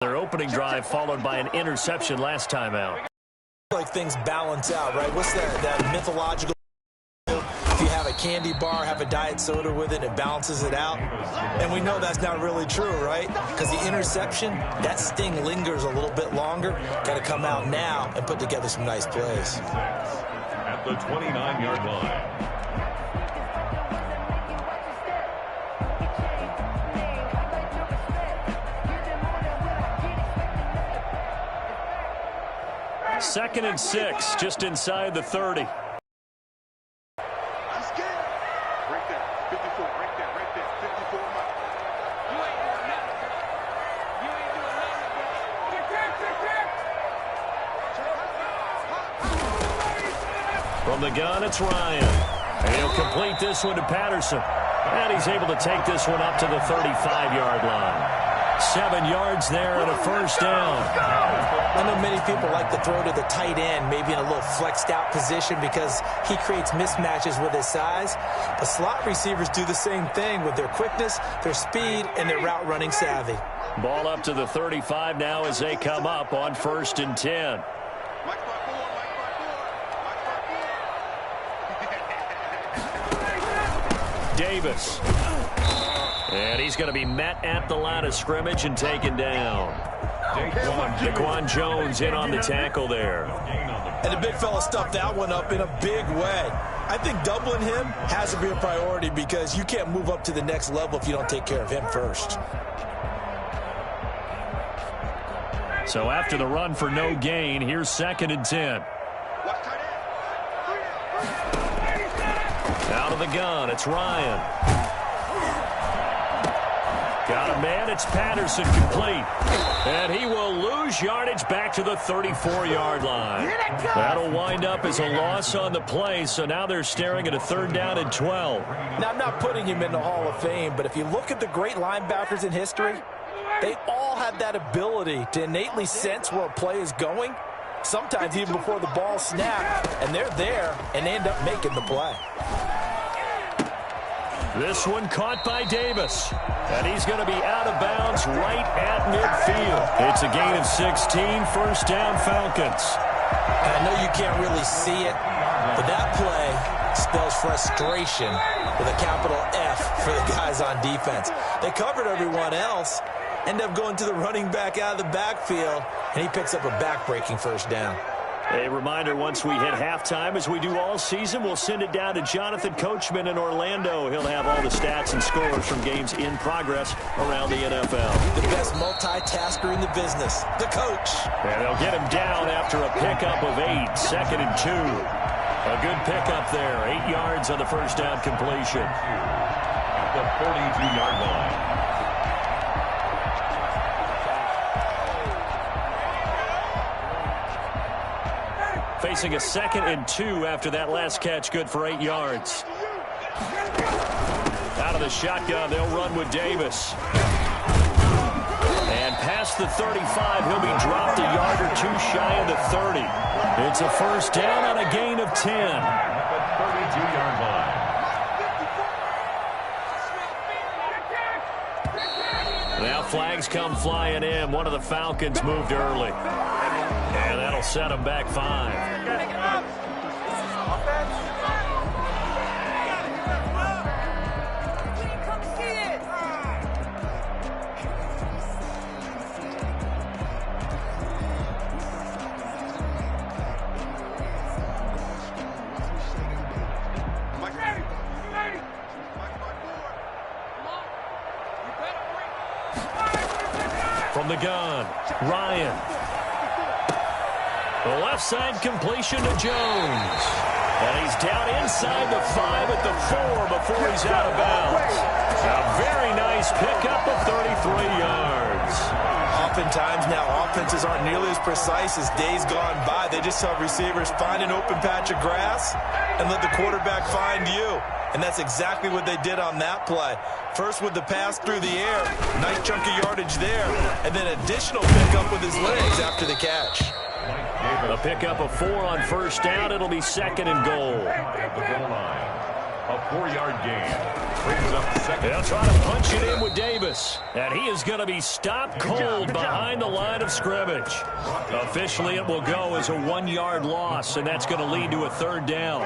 Their opening drive followed by an interception last time out. Like things balance out, right? What's that mythological? If you have a candy bar, have a diet soda with it, it balances it out. And we know that's not really true, right? Because the interception, that sting lingers a little bit longer. Got to come out now and put together some nice plays. At the 29-yard line. Second and 6, just inside the 30. From the gun, it's Ryan. And he'll complete this one to Patterson. And he's able to take this one up to the 35-yard line. 7 yards there and a first down. I know many people like to throw to the tight end, maybe in a little flexed out position because he creates mismatches with his size. But slot receivers do the same thing with their quickness, their speed, and their route running savvy. Ball up to the 35 now as they come up on 1st and 10. Davis. And he's going to be met at the line of scrimmage and taken down. Daquan Jones in on the tackle there. And the big fella stuffed that one up in a big way. I think doubling him has to be a priority because you can't move up to the next level if you don't take care of him first. So after the run for no gain, here's 2nd and 10. Out of the gun, it's Ryan. Got a man, it's Patterson complete. And he will lose yardage back to the 34-yard line. That'll wind up as a loss on the play, so now they're staring at a 3rd down and 12. Now, I'm not putting him in the Hall of Fame, but if you look at the great linebackers in history, they all have that ability to innately sense where a play is going, sometimes even before the ball snapped, and they're there and end up making the play. This one caught by Davis. And he's going to be out of bounds right at midfield. It's a gain of 16, 1st down Falcons. And I know you can't really see it, but that play spells frustration with a capital F for the guys on defense. They covered everyone else, end up going to the running back out of the backfield, and he picks up a back-breaking 1st down. A reminder, once we hit halftime, as we do all season, we'll send it down to Jonathan Coachman in Orlando. He'll have all the stats and scores from games in progress around the NFL. The best multitasker in the business, the coach. And they'll get him down after a pickup of 8, 2nd and 2. A good pickup there, 8 yards on the 1st down completion. At the 42-yard line. Facing a 2nd and 2 after that last catch, good for 8 yards. Out of the shotgun, they'll run with Davis. And past the 35, he'll be dropped a yard or 2 shy of the 30. It's a 1st down on a gain of 10. At the 32-yard line. Now flags come flying in. One of the Falcons moved early. And that'll set them back 5. From the gun, Ryan. The left side completion to Jones. And he's down inside the 5 at the 4 before he's out of bounds. A very nice pickup of 33 yards. Oftentimes now offenses aren't nearly as precise as days gone by. They just have receivers find an open patch of grass and let the quarterback find you. And that's exactly what they did on that play. First with the pass through the air, nice chunk of yardage there, and then additional pickup with his legs after the catch. A pickup of 4 on 1st down. It'll be 2nd and goal. A 4-yard gain. Brings up second. They'll try to punch it in with Davis. And he is going to be stopped cold behind the line of scrimmage. Officially, it will go as a 1-yard loss, and that's going to lead to a third down.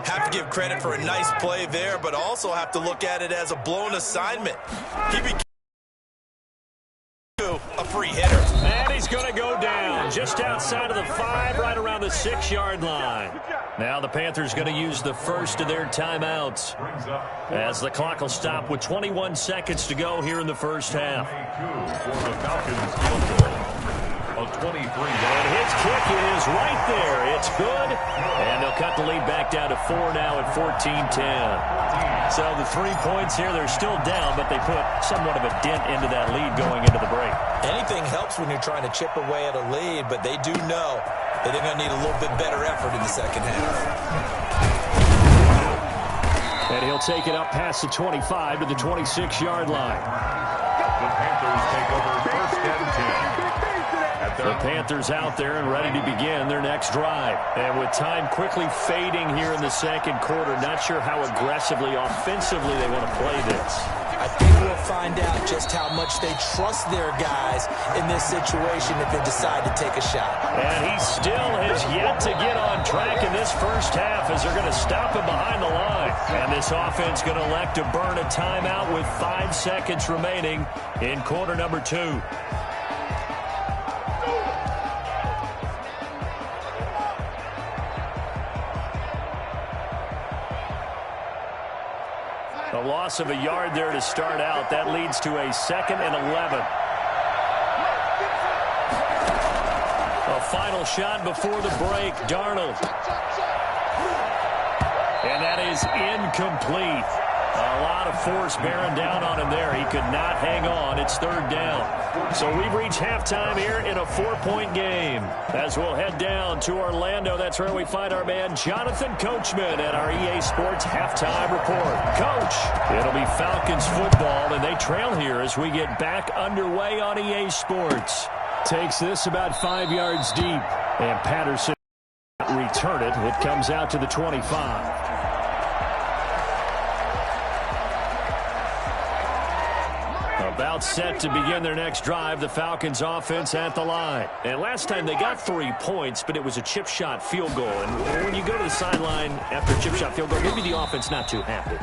Have to give credit for a nice play there, but also have to look at it as a blown assignment. He became a free hitter. And he's going to go down just outside of the 5, right around the 6-yard line. Now the Panthers going to use the first of their timeouts as the clock will stop with 21 seconds to go here in the first half. For the Falcons field goal. A 23. And his kick is right there. It's good. And they'll cut the lead back down to 4 now at 14-10. So the 3 points here, they're still down, but they put somewhat of a dent into that lead going into the break. Anything helps when you're trying to chip away at a lead, but they do know that they're going to need a little bit better effort in the second half. And he'll take it up past the 25 to the 26-yard line. The Panthers take over first and 10. The Panthers out there and ready to begin their next drive. And with time quickly fading here in the second quarter, not sure how aggressively, offensively they want to play this. I think we'll find out just how much they trust their guys in this situation if they decide to take a shot. And he still has yet to get on track in this first half as they're going to stop him behind the line. And this offense going to elect to burn a timeout with 5 seconds remaining in quarter number 2. A loss of a yard there to start out. That leads to a 2nd and 11. A final shot before the break. Darnold. And that is incomplete. A lot of force bearing down on him there. He could not hang on. It's 3rd down. So we've reached halftime here in a 4-point game. As we'll head down to Orlando, that's where we find our man Jonathan Coachman at our EA Sports Halftime Report. Coach, it'll be Falcons football, and they trail here as we get back underway on EA Sports. Takes this about 5 yards deep, and Patterson return it. It comes out to the 25. About set to begin their next drive, the Falcons offense at the line. And last time they got 3 points, but it was a chip shot field goal. And when you go to the sideline after a chip shot field goal, maybe the offense not too happy.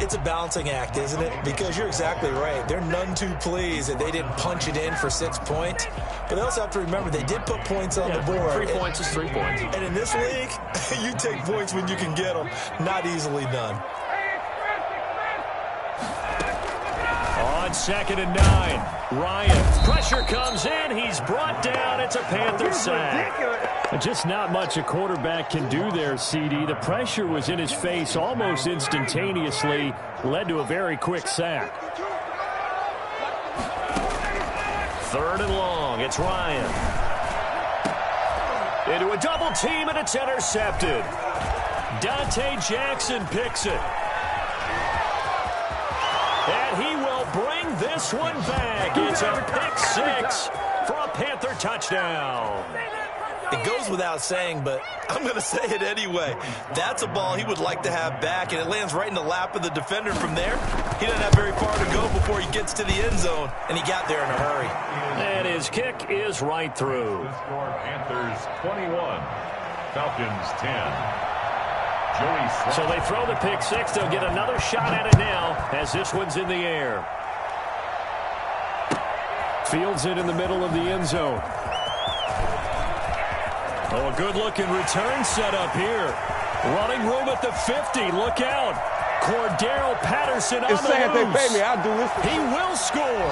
It's a balancing act, isn't it? Because you're exactly right. They're none too pleased that they didn't punch it in for 6 points. But they also have to remember they did put points on the board. 3 points is 3 points. And in this league, you take points when you can get them. Not easily done. On 2nd and 9, Ryan. Pressure comes in. He's brought down. It's a Panther sack. Just not much a quarterback can do there, CD. The pressure was in his face almost instantaneously. Led to a very quick sack. 3rd and long. It's Ryan. Into a double team, and it's intercepted. Dante Jackson picks it. And he will bring this one back. It's a pick-6 for a Panther touchdown. It goes without saying, but I'm going to say it anyway. That's a ball he would like to have back, and it lands right in the lap of the defender from there. He doesn't have very far to go before he gets to the end zone, and he got there in a hurry. And his kick is right through. The score, Panthers 21, Falcons 10. So they throw the pick-6. They'll get another shot at it now as this one's in the air. Fields it in the middle of the end zone. Oh, a good-looking return set up here. Running room at the 50. Look out. Cordero Patterson on the loose. They pay me. I'll do this. He will score.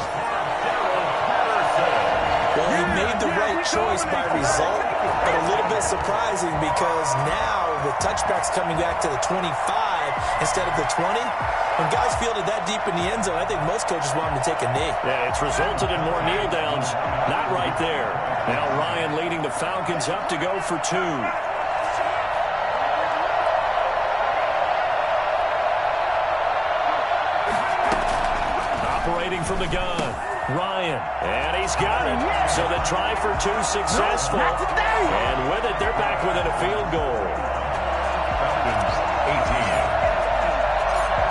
Well, he made the right choice by result, but a little bit surprising because now the touchback's coming back to the 25 instead of the 20. When guys field it that deep in the end zone, I think most coaches want them to take a knee. Yeah, it's resulted in more kneel downs. Not right there. Now Ryan leading the Falcons up to go for 2. Operating from the gun. Ryan, and he's got it. So the try for 2 successful. And with it, they're back within a field goal. Falcons 18.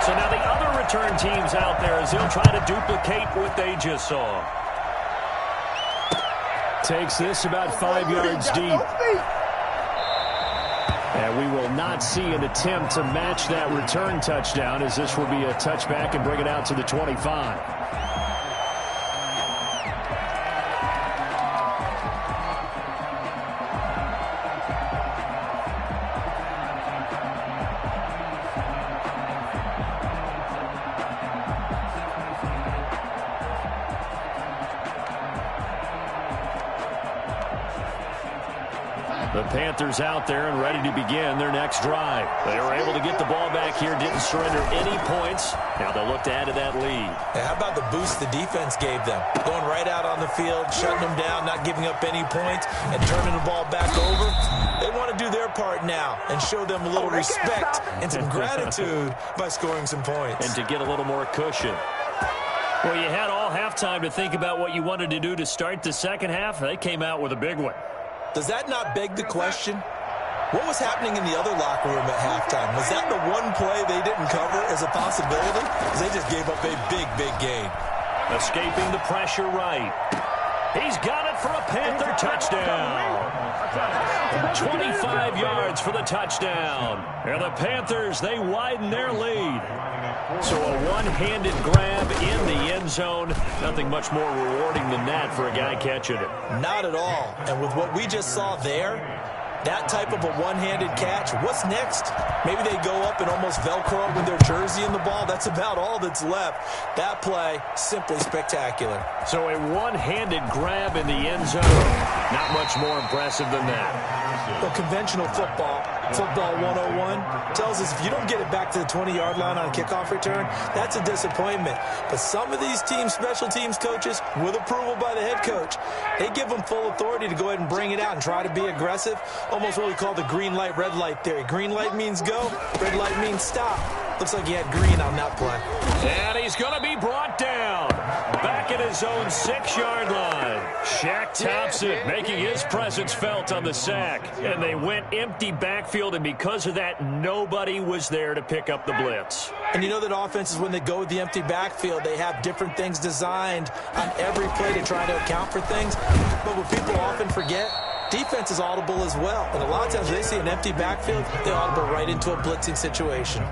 So now the other return teams out there as they'll try to duplicate what they just saw. Takes this about 5 yards deep. And we will not see an attempt to match that return touchdown, as this will be a touchback and bring it out to the 25. The Panthers out there and ready to begin their next drive. They were able to get the ball back here, didn't surrender any points. Now they'll look to add to that lead. Hey, how about the boost the defense gave them? Going right out on the field, shutting them down, not giving up any points, and turning the ball back over. They want to do their part now and show them a little respect and some gratitude by scoring some points. And to get a little more cushion. Well, you had all halftime to think about what you wanted to do to start the second half. They came out with a big one. Does that not beg the question? What was happening in the other locker room at halftime? Was that the one play they didn't cover as a possibility? Because they just gave up a big, big gain. Escaping the pressure right. He's got it for a Panther touchdown. 25 yards for the touchdown. And the Panthers, they widen their lead. So a one-handed grab in the end zone. Nothing much more rewarding than that for a guy catching it. Not at all. And with what we just saw there, that type of a one-handed catch, what's next? Maybe they go up and almost Velcro up with their jersey in the ball. That's about all that's left. That play, simply spectacular. So a one-handed grab in the end zone. Not much more impressive than that. Well, conventional football 101, tells us if you don't get it back to the 20-yard line on kickoff return, that's a disappointment. But some of these teams, special teams coaches, with approval by the head coach, they give them full authority to go ahead and bring it out and try to be aggressive. Almost what we call the green light, red light theory. Green light means go, red light means stop. Looks like he had green on that play. And he's going to be brought down. Back at his own 6-yard line. Shaq Thompson making his presence felt on the sack. And they went empty backfield, and because of that, nobody was there to pick up the blitz. And you know that offenses, when they go with the empty backfield, they have different things designed on every play to try to account for things. But what people often forget, defense is audible as well. And a lot of times they see an empty backfield, they audible right into a blitzing situation.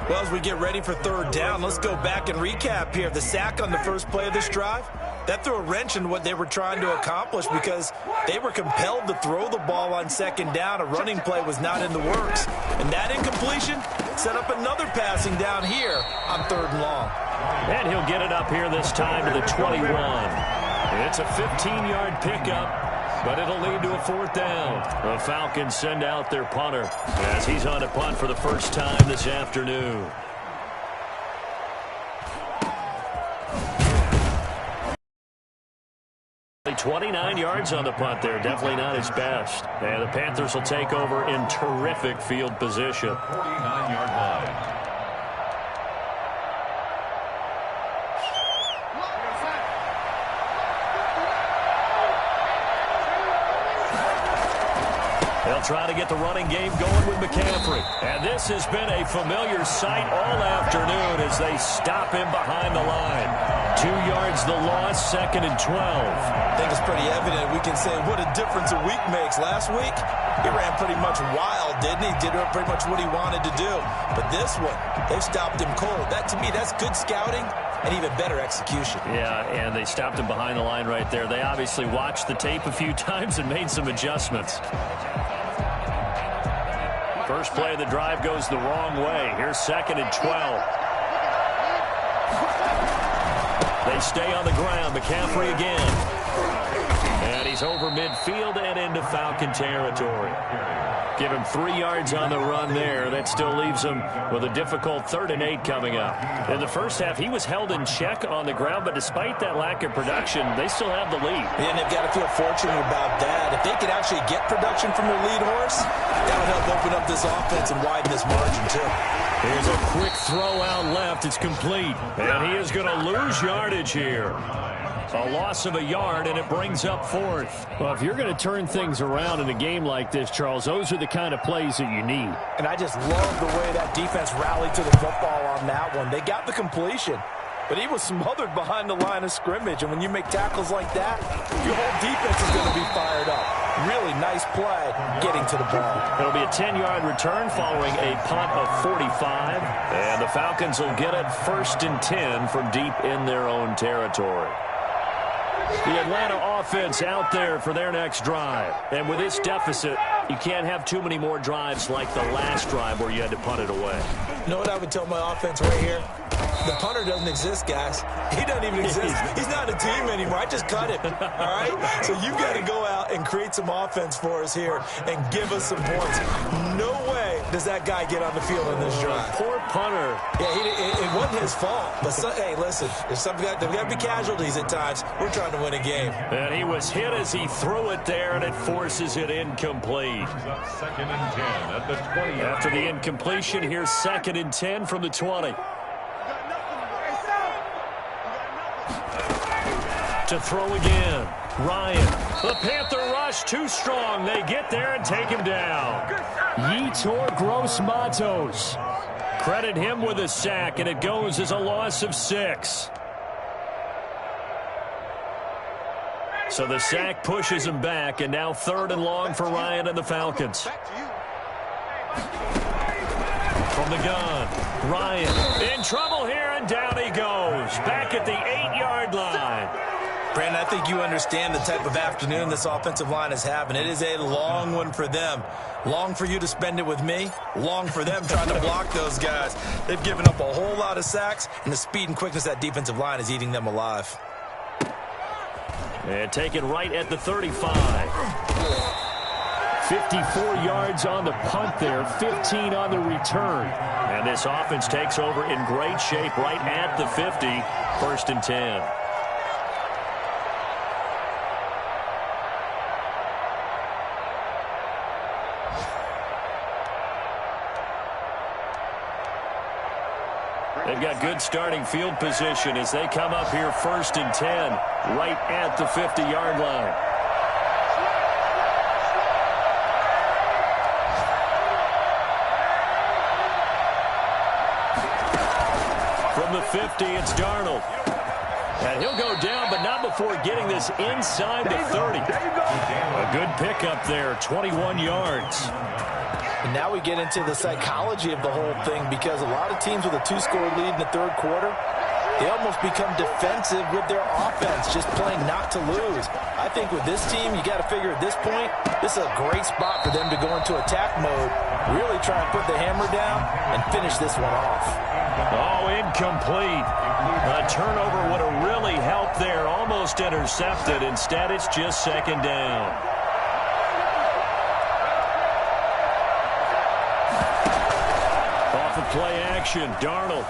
Well, as we get ready for third down, let's go back and recap here. The sack on the first play of this drive, that threw a wrench in what they were trying to accomplish because they were compelled to throw the ball on second down. A running play was not in the works. And that incompletion set up another passing down here on third and long. And he'll get it up here this time to the 21. It's a 15-yard pickup. But it'll lead to a fourth down. The Falcons send out their punter as he's on a punt for the first time this afternoon. Only 29 yards on the punt there. Definitely not his best. And the Panthers will take over in terrific field position. 49-yard line. They'll try to get the running game going with McCaffrey. And this has been a familiar sight all afternoon as they stop him behind the line. 2 yards the loss, 2nd and 12. I think it's pretty evident. We can say what a difference a week makes. Last week, he ran pretty much wild, didn't he? Did pretty much what he wanted to do. But this one, they've stopped him cold. That, to me, that's good scouting and even better execution. Yeah, and they stopped him behind the line right there. They obviously watched the tape a few times and made some adjustments. First play of the drive goes the wrong way. Here's 2nd and 12. They stay on the ground. McCaffrey again. And he's over midfield and into Falcon territory. Give him 3 yards on the run there. That still leaves him with a difficult 3rd and 8 coming up. In the first half, he was held in check on the ground, but despite that lack of production, they still have the lead. Yeah, and they've got to feel fortunate about that. If they could actually get production from their lead horse, that would help open up this offense and widen this margin, too. Here's a quick throw out left. It's complete. And he is going to lose yardage here. A loss of a yard, and it brings up 4th. Well, if you're going to turn things around in a game like this, Charles, those are the kind of plays that you need. And I just love the way that defense rallied to the football on on that one. They got the completion, but he was smothered behind the line of scrimmage. And when you make tackles like that, your whole defense is going to be fired up. Really nice play getting to the ball. It'll be a 10-yard return following a punt of 45. And the Falcons will get it 1st and 10 from deep in their own territory. The Atlanta offense out there for their next drive. And with this deficit, you can't have too many more drives like the last drive where you had to punt it away. You know what I would tell my offense right here? The punter doesn't exist, guys. He doesn't even exist. He's not a team anymore. I just cut him, all right? So you've got to go out and create some offense for us here and give us some points. No way does that guy get on the field in this drive. Poor punter. Yeah, it wasn't his fault. But, hey, listen, there's got to be casualties at times. We're trying to win a game. And he was hit as he threw it there, and it forces it incomplete. 2nd and 10 at the 20. After the incompletion, here's 2nd and 10 from the 20. To throw again. Ryan. The Panther rush too strong. They get there and take him down. Yetur Gross-Matos. Credit him with a sack, and it goes as a loss of 6. So the sack pushes him back, and now 3rd and long for Ryan and the Falcons. From the gun, Ryan in trouble here, and down he goes. Back at the 8-yard line. Brandon, I think you understand the type of afternoon this offensive line is having. It is a long one for them. Long for you to spend it with me. Long for them trying to block those guys. They've given up a whole lot of sacks, and the speed and quickness of that defensive line is eating them alive. And taken right at the 35. 54 yards on the punt there, 15 on the return. And this offense takes over in great shape right at the 50, 1st and 10. They've got good starting field position as they come up here 1st and 10, right at the 50-yard line. From the 50, it's Darnold. And he'll go down, but not before getting this inside the 30. A good pickup there, 21 yards. And now we get into the psychology of the whole thing, because a lot of teams with a 2-score lead in the 3rd quarter, they almost become defensive with their offense, just playing not to lose. I think with this team, you got to figure at this point, this is a great spot for them to go into attack mode, really try and put the hammer down and finish this one off. Oh, incomplete. A turnover would have really helped there, almost intercepted. Instead, it's just 2nd down. Play action. Darnold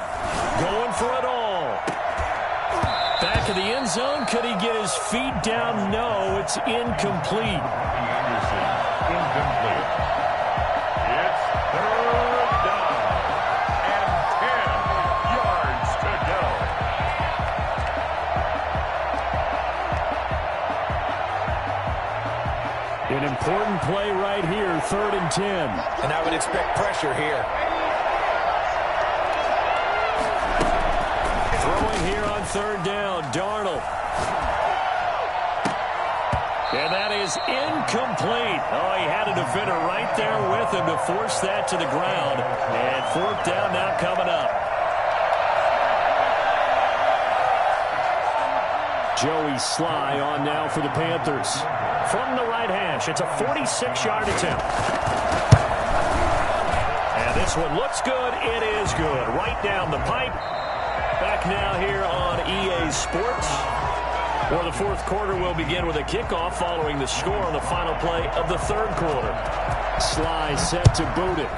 going for it all. Back of the end zone. Could he get his feet down? No, it's incomplete. Incomplete. It's 3rd down and 10 yards to go. An important play right here, 3rd and 10. And I would expect pressure here. Throwing here on 3rd down, Darnold. And that is incomplete. Oh, he had a defender right there with him to force that to the ground. And 4th down now coming up. Joey Sly on now for the Panthers. From the right hash, it's a 46-yard attempt. And this one looks good. It is good. Right down the pipe. Back now here on EA Sports, where the 4th quarter will begin with a kickoff following the score on the final play of the 3rd quarter. Sly set to boot it.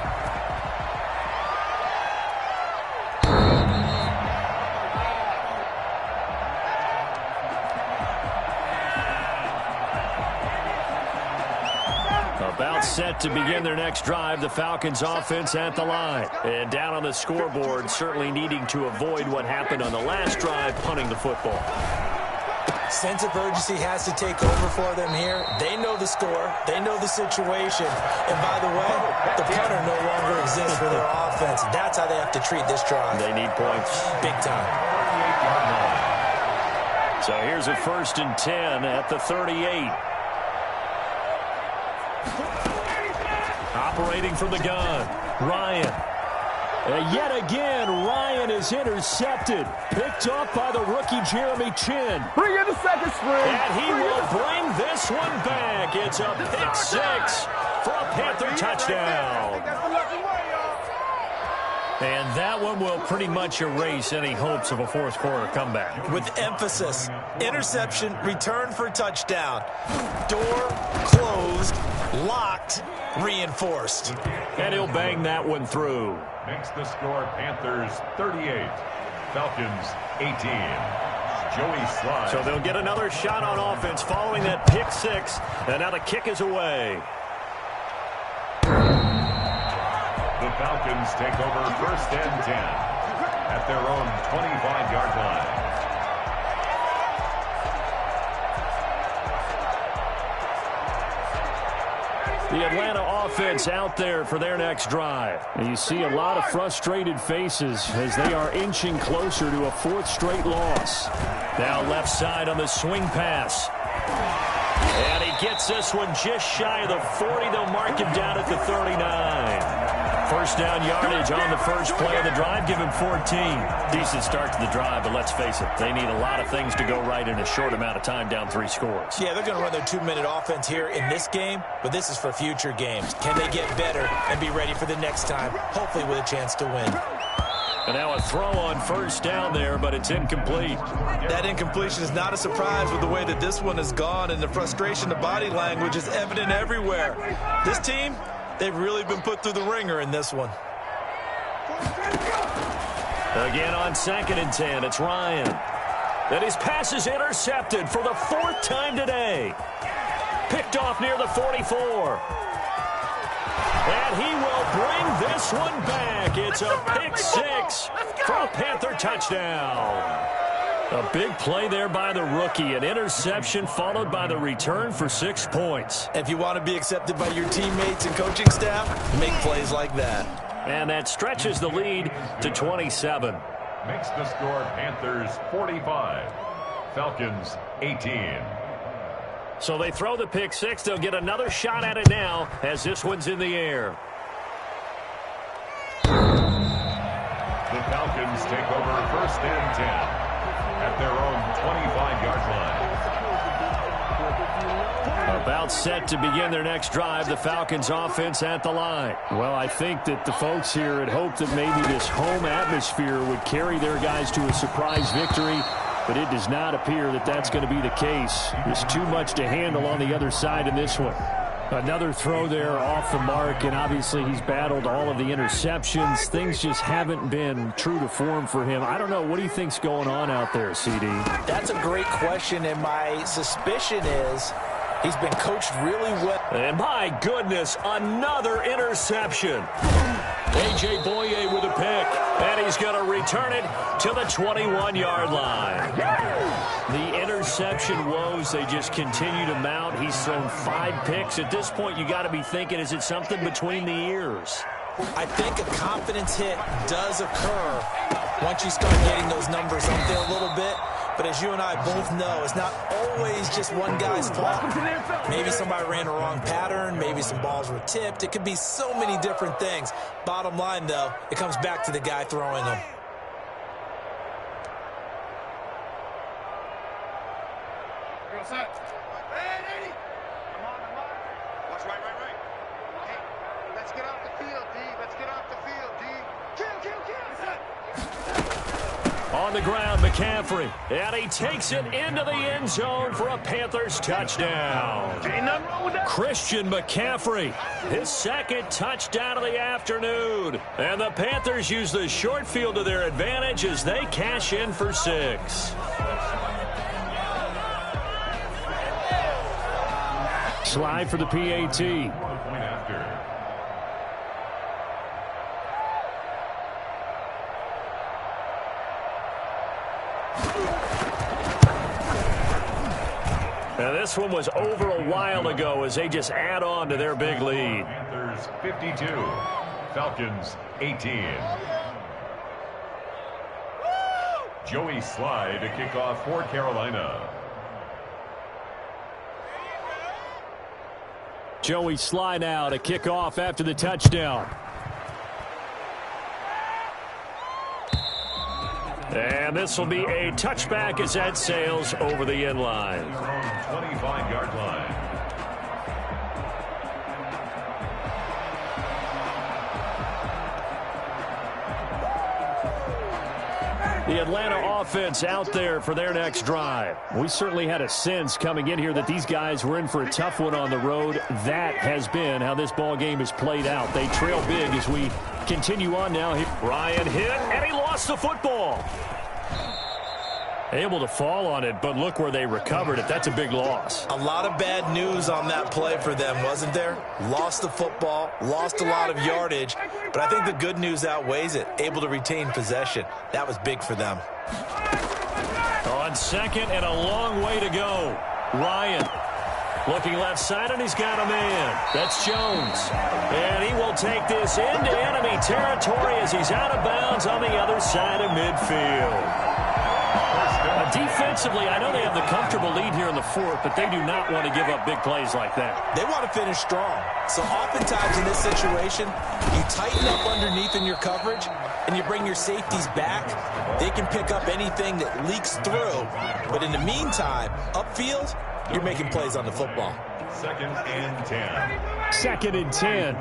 About set to begin their next drive, the Falcons offense at the line. And down on the scoreboard, certainly needing to avoid what happened on the last drive, punting the football. Sense of urgency has to take over for them here. They know the score. They know the situation. And by the way, the punter no longer exists for their offense. That's how they have to treat this drive. They need points. Big time. So here's a 1st and 10 at the 38. Operating from the gun, Ryan. And yet again, Ryan is intercepted. Picked up by the rookie Jeremy Chin. Bring in the second string. And he will bring this one back. It's a pick 6 for a Panther touchdown. And that one will pretty much erase any hopes of a fourth quarter comeback. With emphasis, interception, return for touchdown. Door closed, locked, reinforced. And he'll bang that one through. Makes the score Panthers 38, Falcons 18. Joey Slye. So they'll get another shot on offense following that pick 6. And now the kick is away. The Falcons take over 1st and 10 at their own 25-yard line. The Atlanta offense out there for their next drive. And you see a lot of frustrated faces as they are inching closer to a 4th straight loss. Now left side on the swing pass. And he gets this one just shy of the 40. They'll mark him down at the 39. First down yardage on the first play of the drive. Give him 14. Decent start to the drive, but let's face it, they need a lot of things to go right in a short amount of time, down 3 scores. Yeah, they're going to run their 2-minute offense here in this game, but this is for future games. Can they get better and be ready for the next time, hopefully with a chance to win? And now a throw on first down there, but it's incomplete. That incompletion is not a surprise with the way that this one has gone, and the frustration, the body language is evident everywhere. This team, they've really been put through the ringer in this one. Again on 2nd and 10, it's Ryan. And his pass is intercepted for the 4th time today. Picked off near the 44. And he will bring this one back. It's a pick 6 for a Panther touchdown. A big play there by the rookie. An interception followed by the return for 6 points. If you want to be accepted by your teammates and coaching staff, make plays like that. And that stretches the lead to 27. Makes the score Panthers 45, Falcons 18. So they throw the pick 6. They'll get another shot at it now as this one's in the air. The Falcons take over 1st and 10 at their own 25-yard line. About set to begin their next drive, the Falcons offense at the line. Well, I think that the folks here had hoped that maybe this home atmosphere would carry their guys to a surprise victory, but it does not appear that that's going to be the case. There's too much to handle on the other side in this one. Another throw there off the mark, and obviously he's battled all of the interceptions. Things just haven't been true to form for him. I don't know. What do you think's going on out there, CD? That's a great question, and my suspicion is he's been coached really well. And my goodness, another interception. A.J. Boye with a pick, and he's going to return it to the 21-yard line. The interception woes, they just continue to mount. He's thrown 5 picks. At this point, you got to be thinking, is it something between the ears? I think a confidence hit does occur once you start getting those numbers up there a little bit. But as you and I both know, it's not always just one guy's fault. Maybe somebody ran a wrong pattern. Maybe some balls were tipped. It could be so many different things. Bottom line, though, it comes back to the guy throwing them. On the ground, McCaffrey, and he takes it into the end zone for a Panthers touchdown. Christian McCaffrey, his 2nd touchdown of the afternoon. And the Panthers use the short field to their advantage as they cash in for 6. Slide for the PAT. this one was over a while ago as they just add on to their big lead. Panthers 52, Falcons 18. Joey Sly to kick off for Carolina. Joey Sly now to kick off after the touchdown. And this will be a touchback as that sails over the end line. 25-yard line. The Atlanta offense out there for their next drive. We certainly had a sense coming in here that these guys were in for a tough one on the road. That has been how this ball game has played out. They trail big as we continue on now. Ryan hit, and he lost the football. Able to fall on it, but look where they recovered it. That's a big loss. A lot of bad news on that play for them, wasn't there? Lost the football, lost a lot of yardage, but I think the good news outweighs it. Able to retain possession. That was big for them. On second and a long way to go. Ryan looking left side, and he's got a man. That's Jones. And he will take this into enemy territory as he's out of bounds on the other side of midfield. Defensively, I know they have the comfortable lead here in the fourth, but they do not want to give up big plays like that. They want to finish strong. So oftentimes in this situation, you tighten up underneath in your coverage, and you bring your safeties back. They can pick up anything that leaks through. But in the meantime, upfield, you're making plays on the football. Second and 10. Second and 10.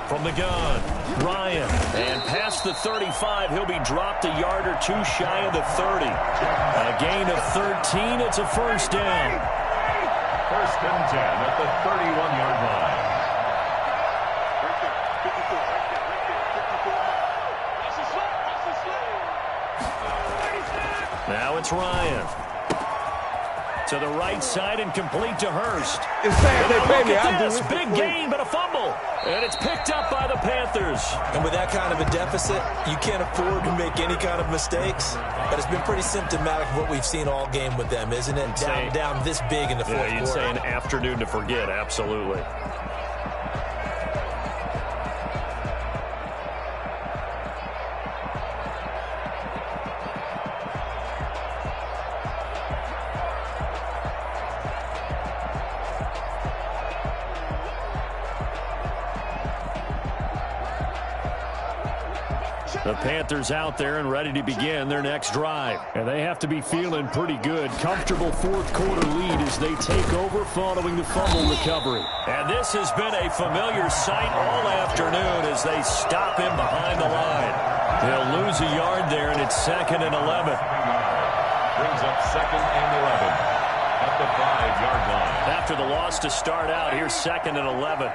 From the gun, Ryan. And past the 35, he'll be dropped a yard or two shy of the 30. A gain of 13, it's a first down. First and 10 at the 31-yard line. Now it's Ryan. To the right side and complete to Hurst. Look at this, big gain, but a fumble. And it's picked up by the Panthers. And with that kind of a deficit, you can't afford to make any kind of mistakes. But it's been pretty symptomatic of what we've seen all game with them, isn't it? Down this big in the fourth quarter. You'd say an afternoon to forget, absolutely. The Panthers out there and ready to begin their next drive. And they have to be feeling pretty good. Comfortable fourth quarter lead as they take over following the fumble recovery. And this has been a familiar sight all afternoon as they stop him behind the line. They'll lose a yard there, and it's second and 11. Brings up second and 11 at the 5-yard line. After the loss to start out, here's second and 11.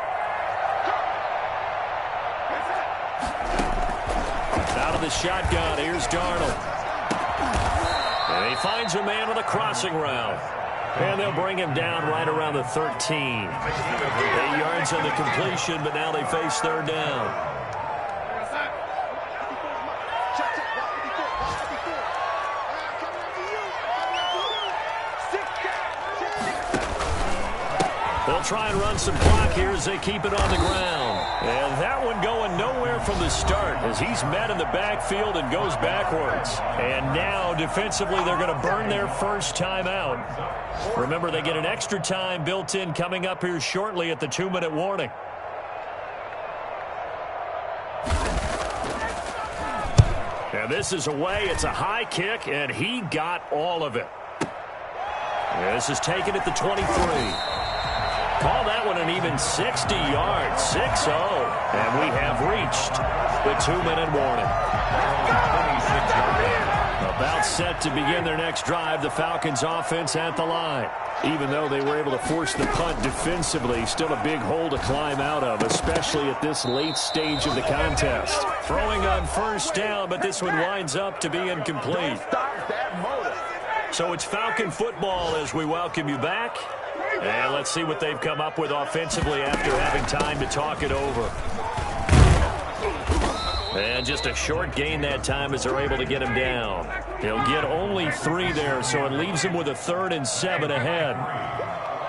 Out of the shotgun, here's Darnold. And he finds a man with a crossing route. And they'll bring him down right around the 13. 8 yards on the completion, but now they face third down. They'll try and run some clock here as they keep it on the ground. And that one going nowhere from the start as he's met in the backfield and goes backwards. And now defensively they're going to burn their first time out. Remember, they get an extra time built in coming up here shortly at the 2-minute warning. And this is away. It's a high kick, and he got all of it. This is taken at the 23. Call that one an even 60 yards, 6-0. And we have reached the 2-minute warning. About set to begin their next drive, the Falcons offense at the line. Even though they were able to force the punt defensively, still a big hole to climb out of, especially at this late stage of the contest. Throwing on first down, but this one winds up to be incomplete. So it's Falcon football as we welcome you back. And let's see what they've come up with offensively after having time to talk it over. And just a short gain that time as they're able to get him down. He'll get only 3 there, so it leaves him with a 3rd and 7 ahead.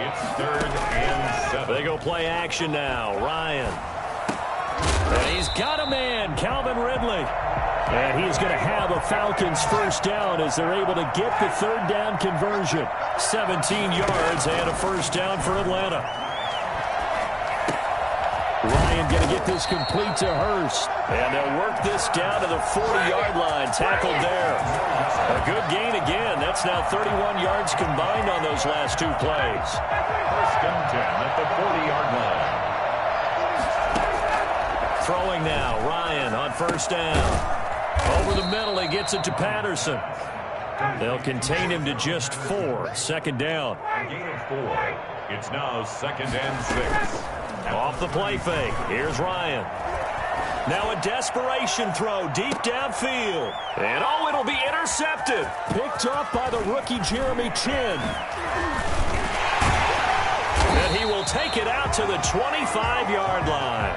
It's 3rd and 7. They go play action now. Ryan. And he's got a man, Calvin Ridley. And he's going to have a Falcons first down as they're able to get the 3rd down conversion. 17 yards and a first down for Atlanta. Ryan going to get this complete to Hurst. And they'll work this down to the 40-yard line. Tackled there. A good gain again. That's now 31 yards combined on those last 2 plays. First and 10 at the 40-yard line. Throwing now. Ryan on first down. Over the middle, he gets it to Patterson. They'll contain him to just 4. 2nd down. A gain of 4. It's now 2nd and 6. Off the play fake. Here's Ryan. Now a desperation throw deep downfield. And oh, it'll be intercepted. Picked up by the rookie Jeremy Chin. And he will take it out to the 25-yard line.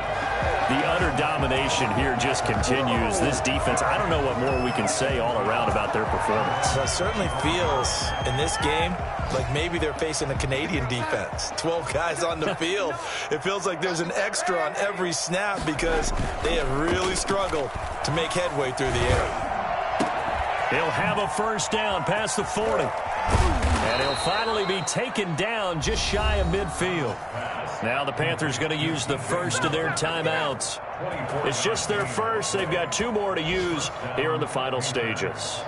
The utter domination here just continues. This defense, I don't know what more we can say all around about their performance. Well, it certainly feels in this game like maybe they're facing a Canadian defense. 12 guys on the field. It feels like there's an extra on every snap because they have really struggled to make headway through the air. He'll have a first down past the 40. And he'll finally be taken down just shy of midfield. Now the Panthers going to use the first of their timeouts. It's just their first. They've got 2 more to use here in the final stages.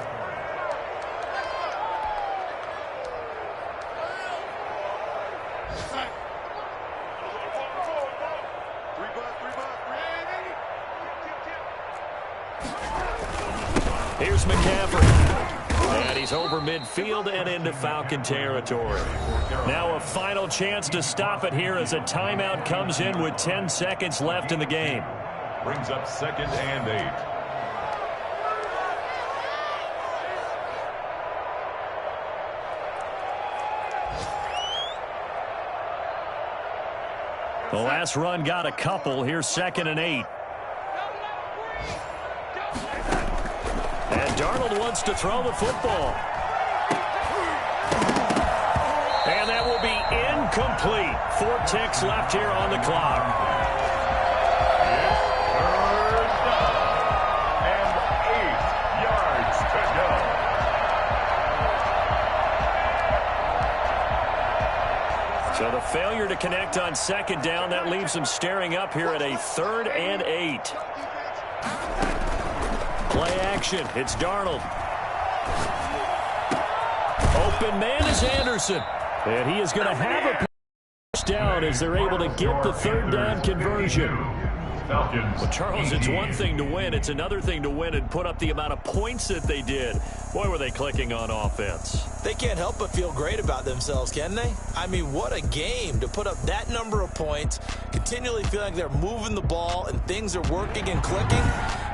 Here's McCaffrey. And he's over midfield and into Falcon territory. Now a final chance to stop it here as a timeout comes in with 10 seconds left in the game. Brings up 2nd and 8. The last run got a couple. Here's 2nd and 8. And Darnold wants to throw the football. And that will be incomplete. 4 ticks left here on the clock. It's 3rd down and 8 yards to go. So the failure to connect on 2nd down, that leaves them staring up here at a 3rd and 8. Play action. It's Darnold. Open man is Anderson. And he is going to have a first down as they're able to get the 3rd down conversion. Falcons. Well, Charles, it's one thing to win. It's another thing to win and put up the amount of points that they did. Boy, were they clicking on offense. They can't help but feel great about themselves, can they? I mean, what a game to put up that number of points, continually feel like they're moving the ball and things are working and clicking.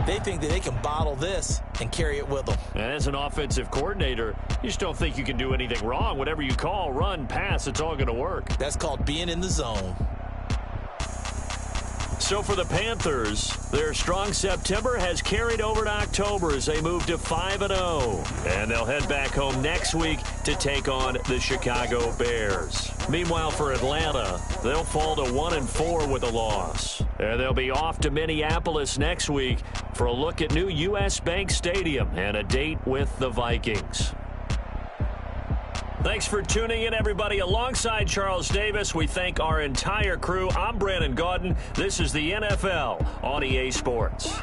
They think that they can bottle this and carry it with them. And as an offensive coordinator, you just don't think you can do anything wrong. Whatever you call, run, pass, it's all going to work. That's called being in the zone. So for the Panthers, their strong September has carried over to October as they move to 5-0. And they'll head back home next week to take on the Chicago Bears. Meanwhile, for Atlanta, they'll fall to 1-4 with a loss. And they'll be off to Minneapolis next week for a look at new U.S. Bank Stadium and a date with the Vikings. Thanks for tuning in, everybody. Alongside Charles Davis, we thank our entire crew. I'm Brandon Gaudin. This is the NFL on EA Sports.